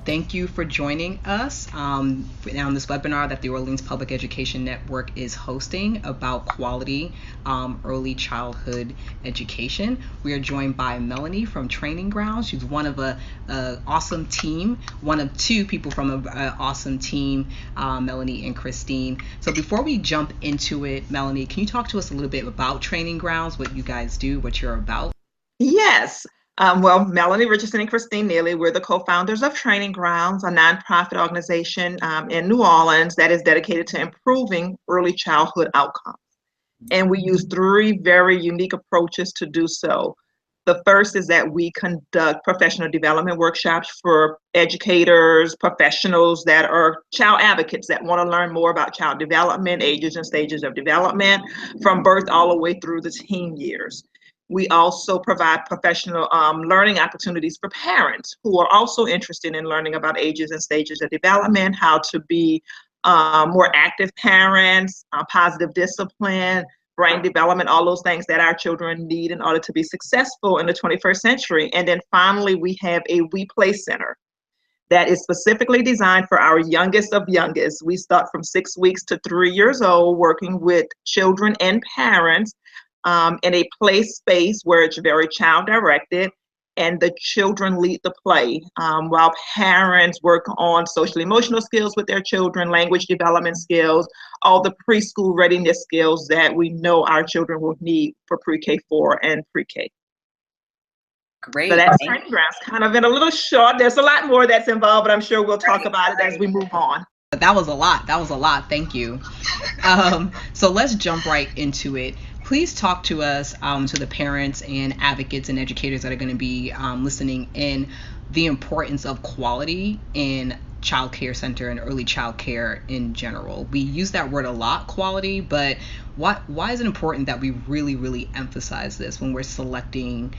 Thank you for joining us on this webinar that the Orleans Public Education Network is hosting about quality early childhood education. We are joined by Melanie from Training Grounds. She's one of a awesome team, one of two people from an awesome team, Melanie and Christine. So before we jump into it, Melanie, can you talk to us a little bit about Training Grounds, what you guys do, what you're about? Yes. Well, Melanie Richardson and Christine Neely, we're the co-founders of Training Grounds, a nonprofit organization in New Orleans that is dedicated to improving early childhood outcomes. And we use three very unique approaches to do so. The first is that we conduct professional development workshops for educators, professionals that are child advocates that want to learn more about child development, ages and stages of development, from birth all the way through the teen years. We also provide professional learning opportunities for parents who are also interested in learning about ages and stages of development, how to be more active parents, positive discipline, brain development, all those things that our children need in order to be successful in the 21st century. And then finally, we have a We Play Center that is specifically designed for our youngest of youngest. We start from 6 weeks to 3 years old, working with children and parents in a play space where it's very child directed, and the children lead the play while parents work on social emotional skills with their children, language development skills, all the preschool readiness skills that we know our children will need for pre-K 4 and pre-K. Great. So that's Training Grounds, kind of in a little short. There's a lot more that's involved, but I'm sure we'll talk about it as we move on. That was a lot. That was a lot. Thank you. So let's jump right into it. Please talk to us, to the parents and advocates and educators that are going to be listening in, the importance of quality in child care center and early child care in general. We use that word a lot, quality, but why is it important that we really, really emphasize this when we're selecting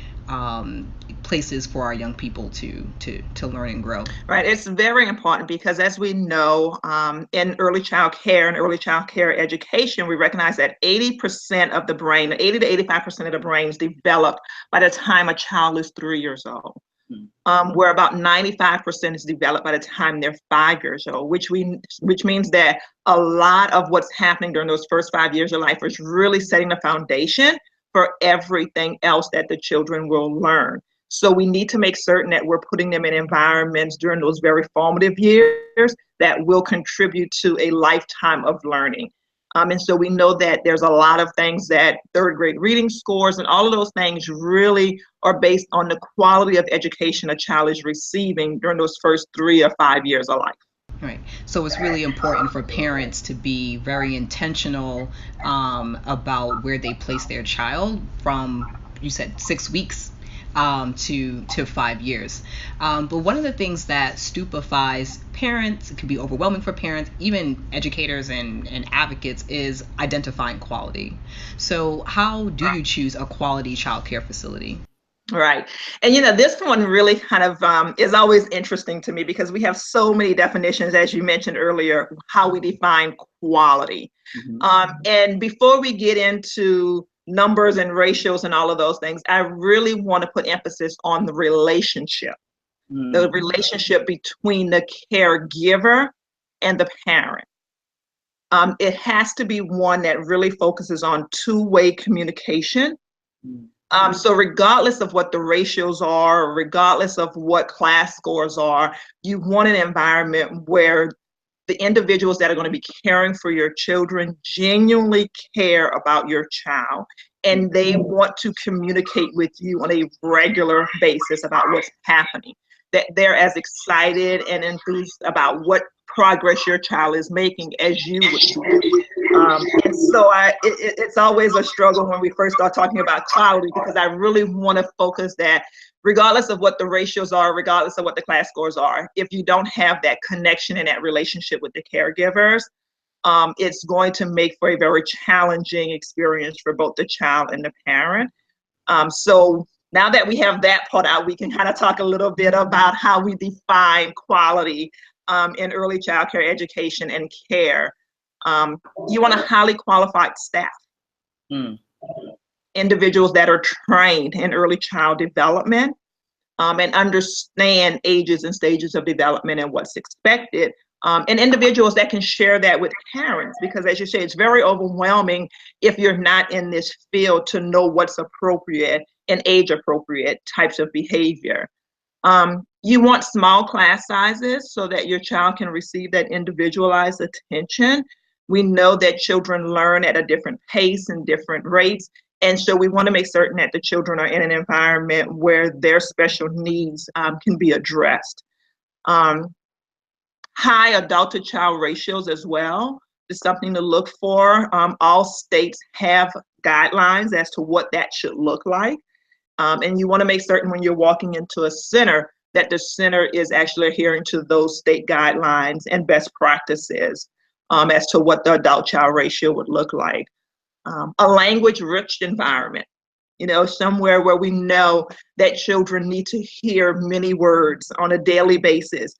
places for our young people to learn and grow? Right, it's very important because as we know, in early child care and early child care education, we recognize that 80% of the brain, 80 to 85% of the brain is developed by the time a child is 3 years old. Where about 95% is developed by the time they're 5 years old, which means that a lot of what's happening during those first 5 years of life is really setting the foundation for everything else that the children will learn. So we need to make certain that we're putting them in environments during those very formative years that will contribute to a lifetime of learning. And so we know that there's a lot of things that third grade reading scores and all of those things really are based on the quality of education a child is receiving during those first 3 or 5 years of life. Right. So it's really important for parents to be very intentional about where they place their child from, you said 6 weeks to 5 years. But one of the things that stupefies parents, it can be overwhelming for parents, even educators and advocates, is identifying quality. So how do you choose a quality child care facility? Right. And, this one really kind of is always interesting to me because we have so many definitions, as you mentioned earlier, how we define quality. And before we get into numbers and ratios and all of those things, I really want to put emphasis on the relationship between the caregiver and the parent. It has to be one that really focuses on two-way communication. So regardless of what the ratios are, regardless of what class scores are, you want an environment where the individuals that are going to be caring for your children genuinely care about your child, and they want to communicate with you on a regular basis about what's happening, that they're as excited and enthused about what progress your child is making as you would be. And so it's always a struggle when we first start talking about quality, because I really want to focus that regardless of what the ratios are, regardless of what the class scores are, if you don't have that connection and that relationship with the caregivers, it's going to make for a very challenging experience for both the child and the parent. So now that we have that part out, we can kind of talk a little bit about how we define quality in early child care education and care. You want a highly qualified staff, individuals that are trained in early child development, and understand ages and stages of development and what's expected. And individuals that can share that with parents, because as you say, it's very overwhelming if you're not in this field to know what's appropriate and age appropriate types of behavior. You want small class sizes so that your child can receive that individualized attention. We know that children learn at a different pace and different rates. And so we want to make certain that the children are in an environment where their special needs can be addressed. High adult to child ratios as well is something to look for. All states have guidelines as to what that should look like. And you want to make certain when you're walking into a center that the center is actually adhering to those state guidelines and best practices as to what the adult child ratio would look like. A language rich environment, somewhere where we know that children need to hear many words on a daily basis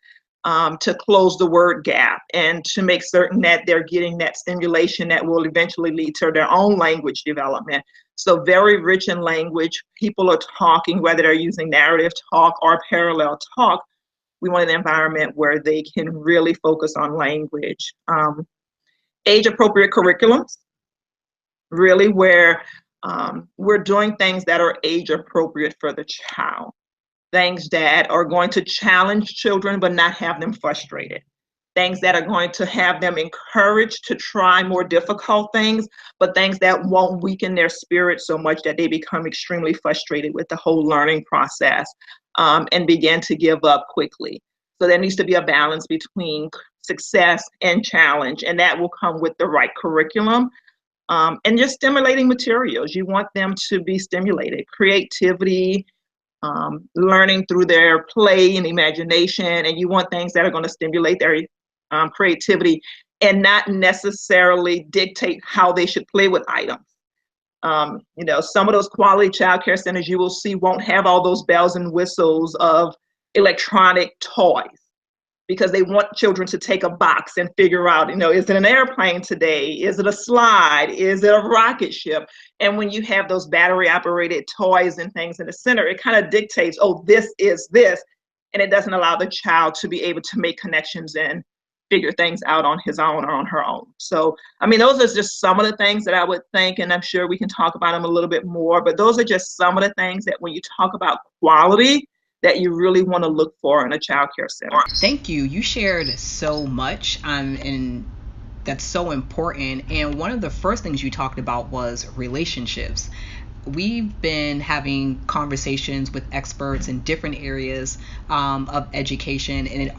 to close the word gap and to make certain that they're getting that stimulation that will eventually lead to their own language development. So very rich in language. People are talking, whether they're using narrative talk or parallel talk. We want an environment where they can really focus on language. Age-appropriate curriculums, really where we're doing things that are age-appropriate for the child. Things that are going to challenge children but not have them frustrated. Things that are going to have them encouraged to try more difficult things, but things that won't weaken their spirit so much that they become extremely frustrated with the whole learning process and begin to give up quickly. So there needs to be a balance between success and challenge, and that will come with the right curriculum. And just stimulating materials. You want them to be stimulated. Creativity, learning through their play and imagination, and you want things that are going to stimulate their creativity and not necessarily dictate how they should play with items. Some of those quality childcare centers you will see won't have all those bells and whistles of electronic toys because they want children to take a box and figure out, is it an airplane today? Is it a slide? Is it a rocket ship? And when you have those battery operated toys and things in the center, it kind of dictates, oh, this is this. And it doesn't allow the child to be able to make connections and figure things out on his own or on her own. So, those are just some of the things that I would think, and I'm sure we can talk about them a little bit more, but those are just some of the things that when you talk about quality, that you really want to look for in a child care center. Thank you. You shared so much, and that's so important. And one of the first things you talked about was relationships. We've been having conversations with experts in different areas of education, and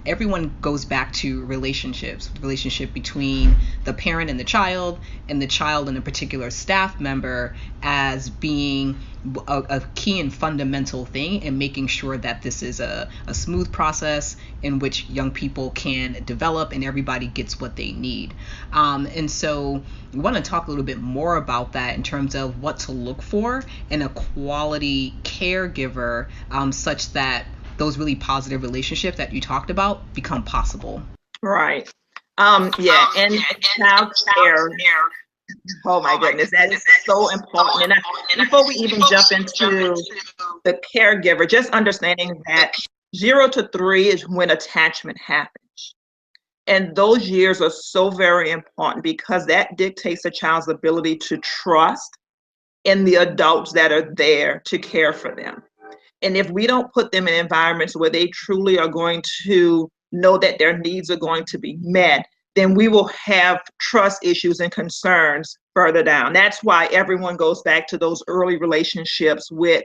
everyone goes back to relationships, the relationship between the parent and the child and a particular staff member as being a key and fundamental thing, and making sure that this is a smooth process in which young people can develop and everybody gets what they need. And so we want to talk a little bit more about that in terms of what to look for in a quality caregiver, such that those really positive relationships that you talked about become possible. Right. And child care. Oh my goodness, that is so important. And before we even jump into the caregiver, just understanding that 0 to 3 is when attachment happens. And those years are so very important because that dictates a child's ability to trust in the adults that are there to care for them. And if we don't put them in environments where they truly are going to know that their needs are going to be met, then we will have trust issues and concerns further down. That's why everyone goes back to those early relationships with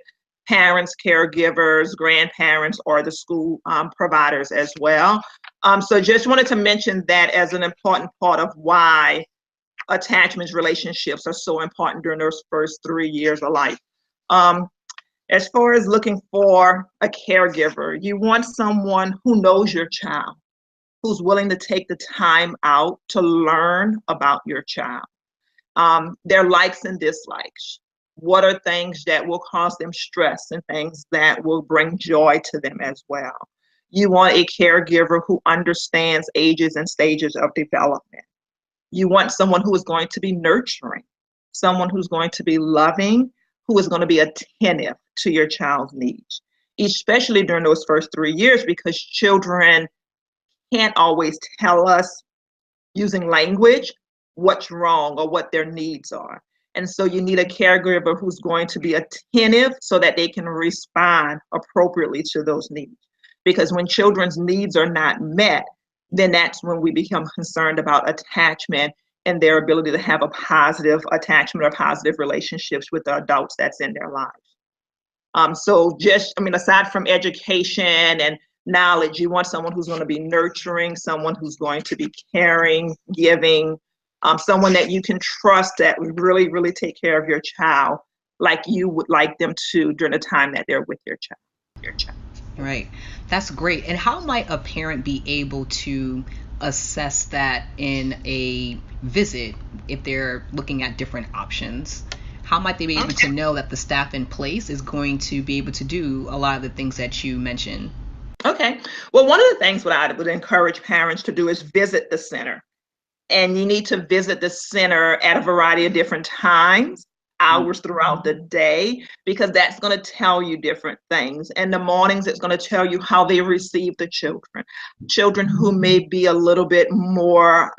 parents, caregivers, grandparents, or the school providers as well. So just wanted to mention that as an important part of why attachments relationships are so important during those first 3 years of life. As far as looking for a caregiver, you want someone who knows your child, who's willing to take the time out to learn about your child, their likes and dislikes. What are things that will cause them stress and things that will bring joy to them as well. You want a caregiver who understands ages and stages of development. You want someone who is going to be nurturing, someone who's going to be loving, who is going to be attentive to your child's needs. especially during those first 3 years, because children can't always tell us using language what's wrong or what their needs are. And so you need a caregiver who's going to be attentive so that they can respond appropriately to those needs. Because when children's needs are not met, then that's when we become concerned about attachment and their ability to have a positive attachment or positive relationships with the adults that's in their lives. So just, I mean, aside from education and knowledge, you want someone who's going to be nurturing, someone who's going to be caring, giving, someone that you can trust that would really, really take care of your child like you would like them to during the time that they're with your child. Right. That's great. And how might a parent be able to assess that in a visit if they're looking at different options? How might they be able to know that the staff in place is going to be able to do a lot of the things that you mentioned? Okay. Well, one of the things what I would encourage parents to do is visit the center. And you need to visit the center at a variety of different times, hours throughout the day, because that's going to tell you different things. In the mornings, it's going to tell you how they receive the children. Children who may be a little bit more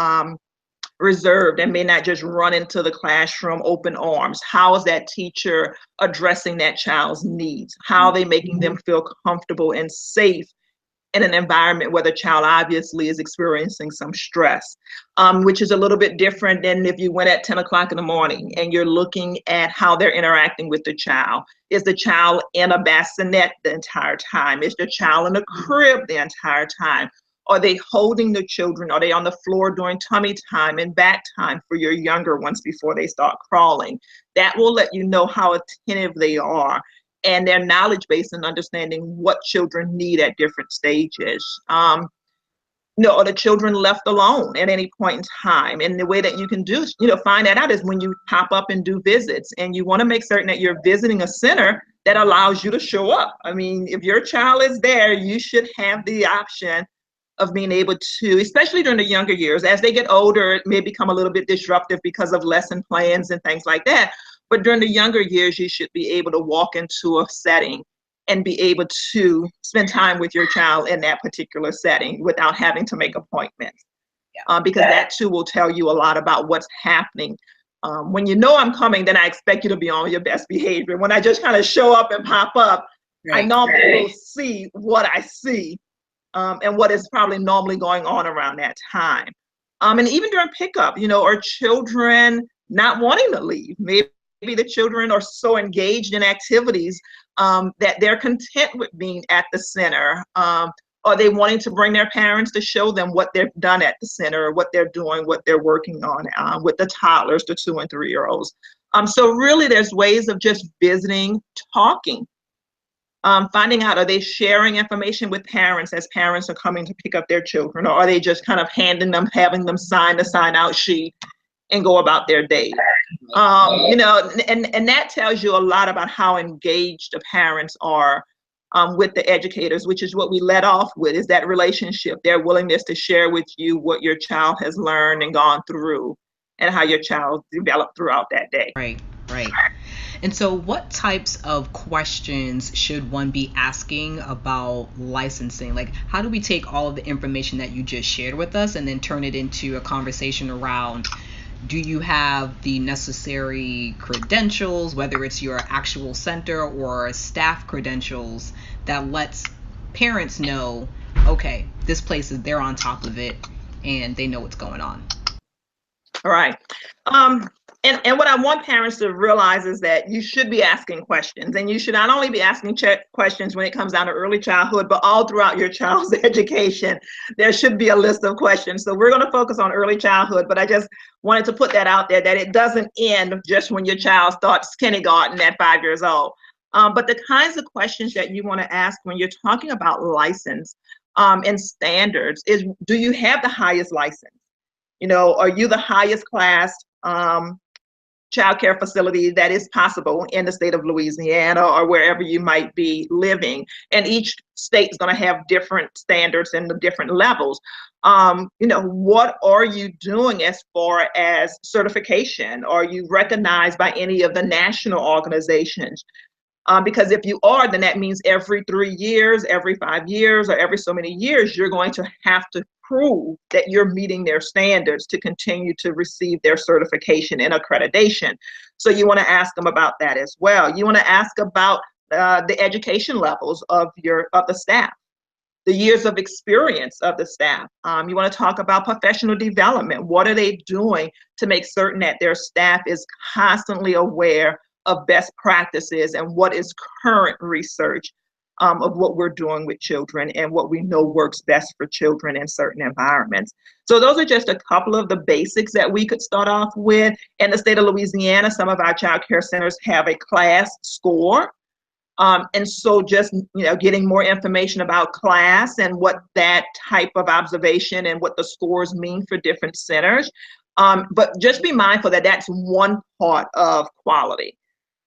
reserved and may not just run into the classroom open arms. How is that teacher addressing that child's needs? How are they making them feel comfortable and safe in an environment where the child obviously is experiencing some stress, which is a little bit different than if you went at 10 o'clock in the morning and you're looking at how they're interacting with the child. Is the child in a bassinet the entire time? Is the child in a crib the entire time? Are they holding the children? Are they on the floor during tummy time and back time for your younger ones before they start crawling? That will let you know how attentive they are and their knowledge base and understanding what children need at different stages. Are the children left alone at any point in time? And the way that you can do, find that out is when you pop up and do visits, and you want to make certain that you're visiting a center that allows you to show up. I mean, if your child is there, you should have the option of being able to, especially during the younger years. As they get older, it may become a little bit disruptive because of lesson plans and things like that. But during the younger years, you should be able to walk into a setting and be able to spend time with your child in that particular setting without having to make appointments. Because that too will tell you a lot about what's happening. When you know I'm coming, then I expect you to be on your best behavior. When I just kind of show up and pop up, I normally will see what I see. And what is probably normally going on around that time. And even during pickup, are children not wanting to leave? Maybe the children are so engaged in activities that they're content with being at the center. Are they wanting to bring their parents to show them what they've done at the center, what they're doing, what they're working on with the toddlers, the 2 and 3 year olds? So really there's ways of just visiting, talking. Finding out, are they sharing information with parents as parents are coming to pick up their children, or are they just kind of having them sign the sign out sheet and go about their day? And that tells you a lot about how engaged the parents are with the educators, which is what we led off with, is that relationship, their willingness to share with you what your child has learned and gone through and how your child developed throughout that day. Right. And so what types of questions should one be asking about licensing? Like, how do we take all of the information that you just shared with us and then turn it into a conversation around, do you have the necessary credentials, whether it's your actual center or staff credentials, that lets parents know, okay, this place they're on top of it and they know what's going on? All right. And what I want parents to realize is that you should be asking questions, and you should not only be asking questions when it comes down to early childhood, but all throughout your child's education. There should be a list of questions. So we're going to focus on early childhood, but I just wanted to put that out there, that it doesn't end just when your child starts kindergarten at 5 years old. But the kinds of questions that you want to ask when you're talking about license and standards is, do you have the highest license? Are you the highest class childcare facility that is possible in the state of Louisiana or wherever you might be living? And each state is going to have different standards and the different levels. What are you doing as far as certification? Are you recognized by any of the national organizations? Because if you are, then that means every 3 years, every 5 years, or every so many years, you're going to have to prove that you're meeting their standards to continue to receive their certification and accreditation. So you want to ask them about that as well. You want to ask about the education levels of the staff, the years of experience of the staff. You want to talk about professional development. What are they doing to make certain that their staff is constantly aware of best practices and what is current research of what we're doing with children and what we know works best for children in certain environments. So those are just a couple of the basics that we could start off with. In the state of Louisiana, some of our child care centers have a class score. And so just, getting more information about class and what that type of observation and what the scores mean for different centers. But just be mindful that that's one part of quality,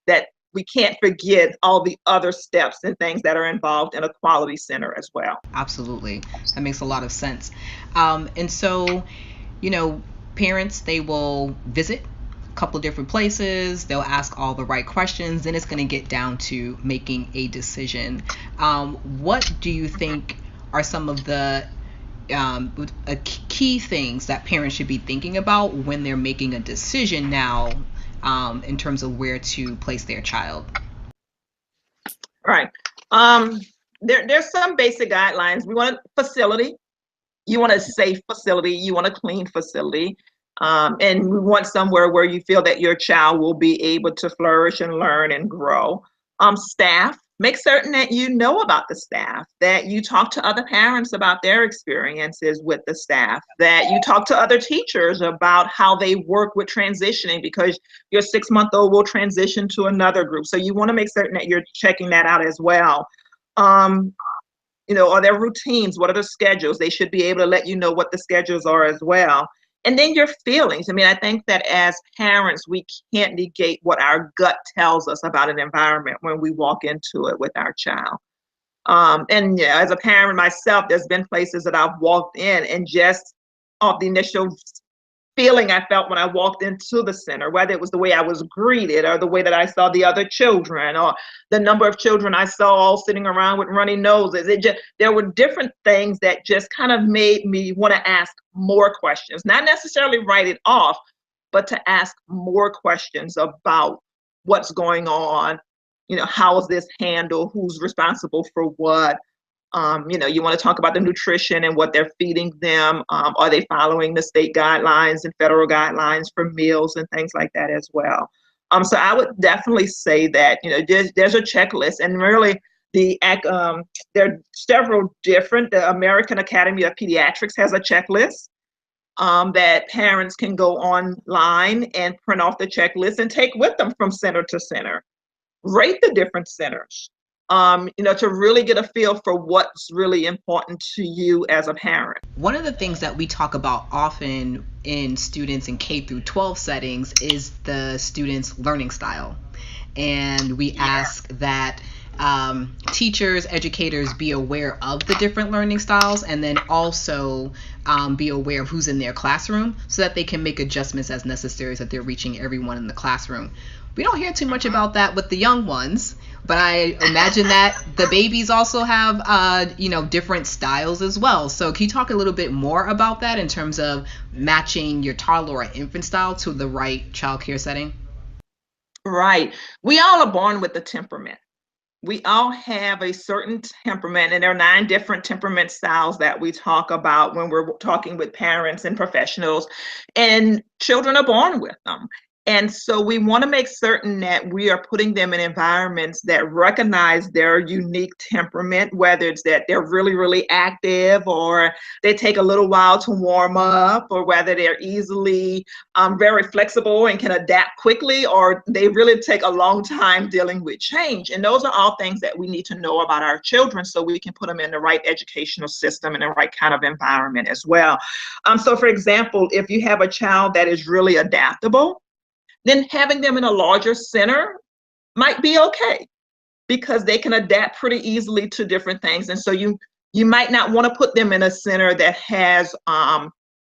that we can't forget all the other steps and things that are involved in a quality center as well. Absolutely. That makes a lot of sense. And so, parents, they will visit a couple of different places. They'll ask all the right questions. Then it's going to get down to making a decision. What do you think are some of the key things that parents should be thinking about when they're making a decision now in terms of where to place their child? Right. There's some basic guidelines. We want a facility. You want a safe facility. You want a clean facility. And we want somewhere where you feel that your child will be able to flourish and learn and grow. Staff, make certain that you know about the staff, that you talk to other parents about their experiences with the staff, that you talk to other teachers about how they work with transitioning, because your 6-month-old will transition to another group. So you want to make certain that you're checking that out as well. Are there routines? What are the schedules? They should be able to let you know what the schedules are as well. And then your feelings. I think that as parents, we can't negate what our gut tells us about an environment when we walk into it with our child. As a parent myself, there's been places that I've walked in and just off the initial feeling I felt when I walked into the center, whether it was the way I was greeted or the way that I saw the other children or the number of children I saw all sitting around with runny noses. There were different things that just kind of made me want to ask more questions, not necessarily write it off, but to ask more questions about what's going on. How is this handled? Who's responsible for what? You want to talk about the nutrition and what they're feeding them. Are they following the state guidelines and federal guidelines for meals and things like that as well? So I would definitely say that, there's a checklist, and really there are several different. The American Academy of Pediatrics has a checklist that parents can go online and print off the checklist and take with them from center to center. Rate the different centers. To really get a feel for what's really important to you as a parent. One of the things that we talk about often in students in K through 12 settings is the student's learning style. And we ask that teachers, educators be aware of the different learning styles, and then also be aware of who's in their classroom so that they can make adjustments as necessary so that they're reaching everyone in the classroom. We don't hear too much about that with the young ones, but I imagine that the babies also have, different styles as well. So can you talk a little bit more about that in terms of matching your toddler or infant style to the right child care setting? Right. We all are born with a temperament. We all have a certain temperament, and there are 9 different temperament styles that we talk about when we're talking with parents and professionals, and children are born with them. And so we want to make certain that we are putting them in environments that recognize their unique temperament, whether it's that they're really, really active, or they take a little while to warm up, or whether they're easily very flexible and can adapt quickly, or they really take a long time dealing with change. And those are all things that we need to know about our children so we can put them in the right educational system and the right kind of environment as well. So for example, if you have a child that is really adaptable, then having them in a larger center might be okay, because they can adapt pretty easily to different things. And so you might not want to put them in a center that has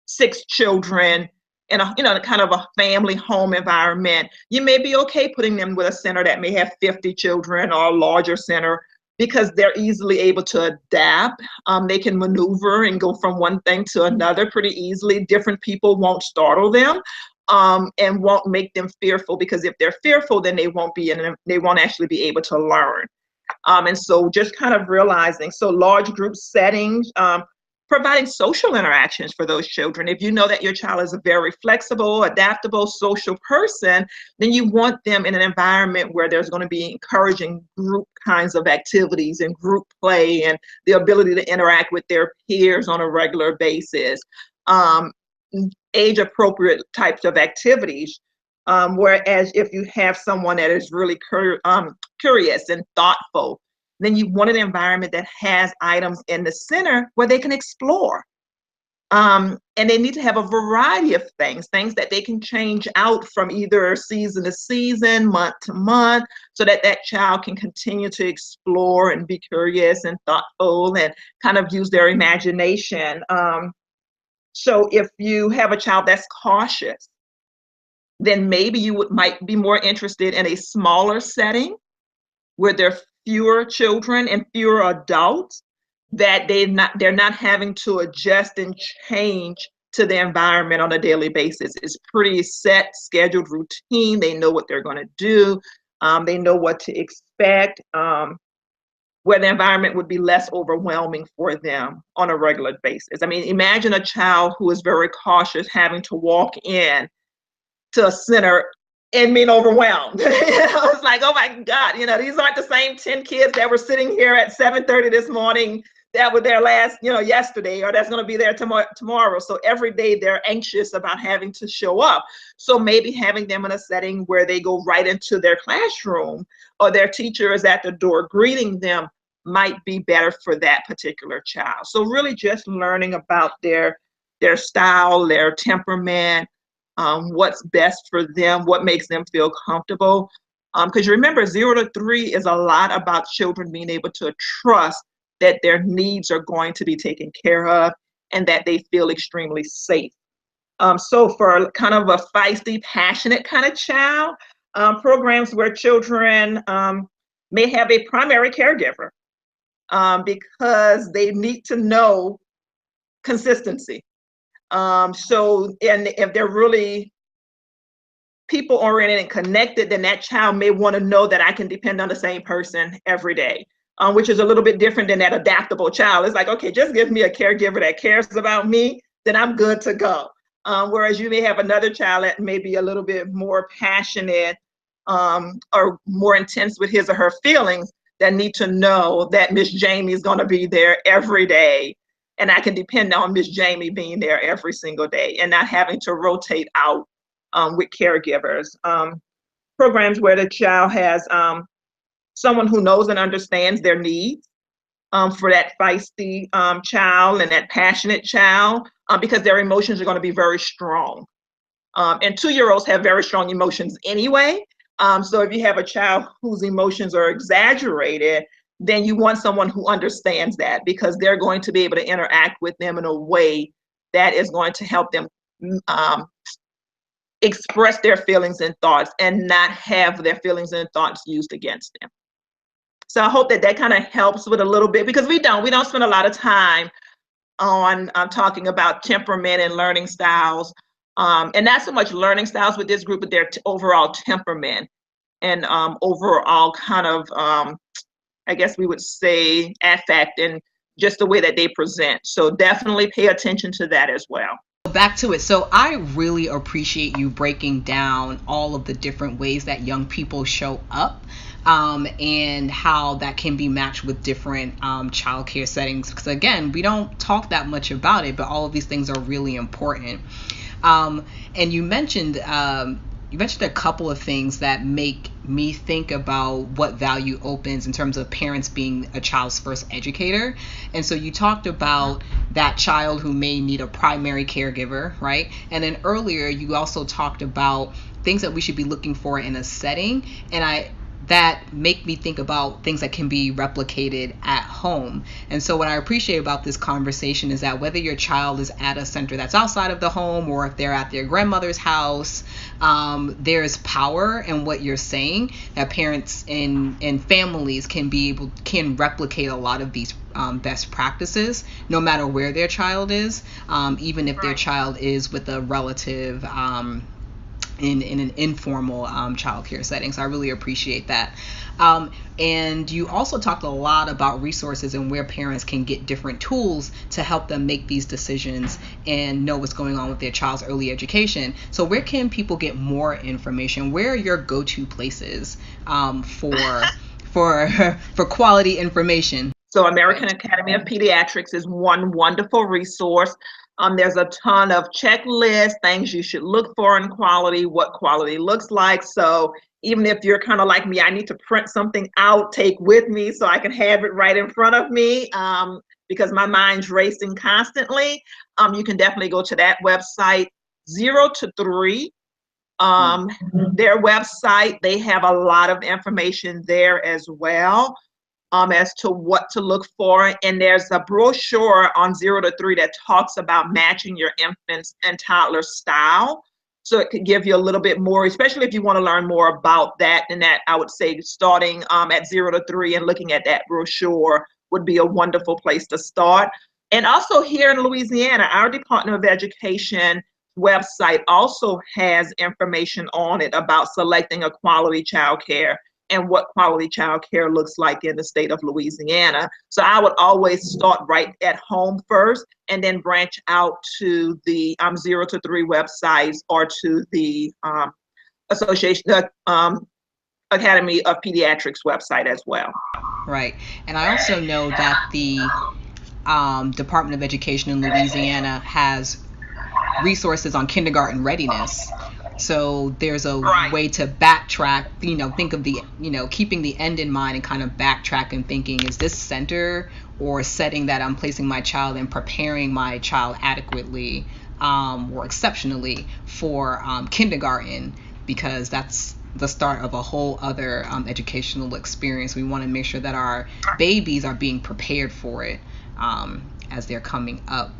6 children in a, kind of a family home environment, you may be okay putting them with a center that may have 50 children or a larger center because they're easily able to adapt. They can maneuver and go from one thing to another pretty easily. Different people won't startle them. And won't make them fearful, because if they're fearful, then they won't actually be able to learn. And so just kind of realizing, so large group settings, providing social interactions for those children. If you know that your child is a very flexible, adaptable, social person, then you want them in an environment where there's going to be encouraging group kinds of activities and group play and the ability to interact with their peers on a regular basis. Age appropriate types of activities. Whereas if you have someone that is really curious and thoughtful, then you want an environment that has items in the center where they can explore. And they need to have a variety of things that they can change out from either season to season, month to month, so that that child can continue to explore and be curious and thoughtful and kind of use their imagination. So if you have a child that's cautious, then maybe you might be more interested in a smaller setting where there are fewer children and fewer adults, that they're not having to adjust and change to the environment on a daily basis. It's pretty set, scheduled routine. They know what they're going to do. They know what to expect, where the environment would be less overwhelming for them on a regular basis. I mean, imagine a child who is very cautious having to walk in to a center and being overwhelmed. It's like, oh my God, these aren't the same 10 kids that were sitting here at 7:30 this morning that were there last, yesterday, or that's going to be there tomorrow. So every day they're anxious about having to show up. So maybe having them in a setting where they go right into their classroom or their teacher is at the door greeting them might be better for that particular child. So really just learning about their style, their temperament, what's best for them, what makes them feel comfortable. Because remember, 0 to 3 is a lot about children being able to trust that their needs are going to be taken care of and that they feel extremely safe. So for kind of a feisty, passionate kind of child, programs where children may have a primary caregiver, because they need to know consistency. And if they're really people oriented and connected, then that child may want to know that I can depend on the same person every day, which is a little bit different than that adaptable child. It's like, okay, just give me a caregiver that cares about me, then I'm good to go. Whereas you may have another child that may be a little bit more passionate, or more intense with his or her feelings, that need to know that Miss Jamie is going to be there every day. And I can depend on Miss Jamie being there every single day and not having to rotate out with caregivers. Programs where the child has someone who knows and understands their needs, for that feisty child and that passionate child, because their emotions are going to be very strong. And 2-year-olds have very strong emotions anyway. So if you have a child whose emotions are exaggerated, then you want someone who understands that, because they're going to be able to interact with them in a way that is going to help them express their feelings and thoughts and not have their feelings and thoughts used against them. So I hope that kind of helps with a little bit, because we don't spend a lot of time on talking about temperament and learning styles. And not so much learning styles with this group, but their overall temperament and overall kind of, I guess we would say, affect and just the way that they present. So definitely pay attention to that as well. Back to it. So I really appreciate you breaking down all of the different ways that young people show up, and how that can be matched with different childcare settings. Because again, we don't talk that much about it, but all of these things are really important. And you mentioned a couple of things that make me think about what value opens in terms of parents being a child's first educator. And so you talked about that child who may need a primary caregiver, right? And then earlier you also talked about things that we should be looking for in a setting. And that make me think about things that can be replicated at home. And so what I appreciate about this conversation is that whether your child is at a center that's outside of the home or if they're at their grandmother's house, there's power in what you're saying, that parents and families can replicate a lot of these best practices no matter where their child is, even if their child is with a relative in an informal childcare setting. So I really appreciate that. And you also talked a lot about resources and where parents can get different tools to help them make these decisions and know what's going on with their child's early education. So where can people get more information? Where are your go-to places for quality information? So American Academy of Pediatrics is one wonderful resource. There's a ton of checklists, things you should look for in quality, what quality looks like. So even if you're kind of like me, I need to print something out, take with me so I can have it right in front of me, because my mind's racing constantly. You can definitely go to that website, 0 to 3. Their website, they have a lot of information there as well. As to what to look for. And there's a brochure on 0 to 3 that talks about matching your infant's and toddler's style. So it could give you a little bit more, especially if you want to learn more about that. And that, I would say, starting at 0 to 3 and looking at that brochure would be a wonderful place to start. And also here in Louisiana, our Department of Education website also has information on it about selecting a quality childcare and what quality childcare looks like in the state of Louisiana. So I would always start right at home first and then branch out to the 0 to 3 websites or to the Academy of Pediatrics website as well. Right. And I also know that the Department of Education in Louisiana has resources on kindergarten readiness. So there's a way to backtrack, think of the, keeping the end in mind and kind of backtrack and thinking, is this center or setting that I'm placing my child in preparing my child adequately or exceptionally for kindergarten, because that's the start of a whole other educational experience. We want to make sure that our babies are being prepared for it as they're coming up.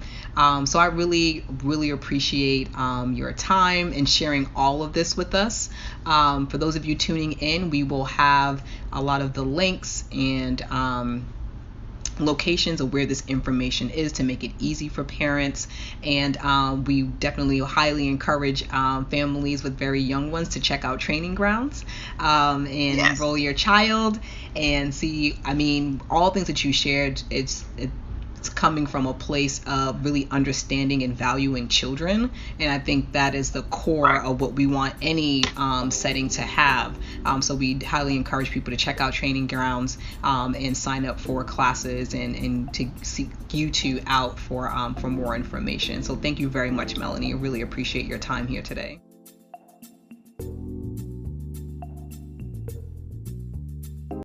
So I really, really appreciate your time and sharing all of this with us. For those of you tuning in, we will have a lot of the links and locations of where this information is to make it easy for parents. And we definitely highly encourage families with very young ones to check out Training Grounds and enroll your child and see, all things that you shared, it's coming from a place of really understanding and valuing children. And I think that is the core of what we want any setting to have. So we highly encourage people to check out Training Grounds and sign up for classes and to seek you two out for more information. So thank you very much, Melanie. I really appreciate your time here today.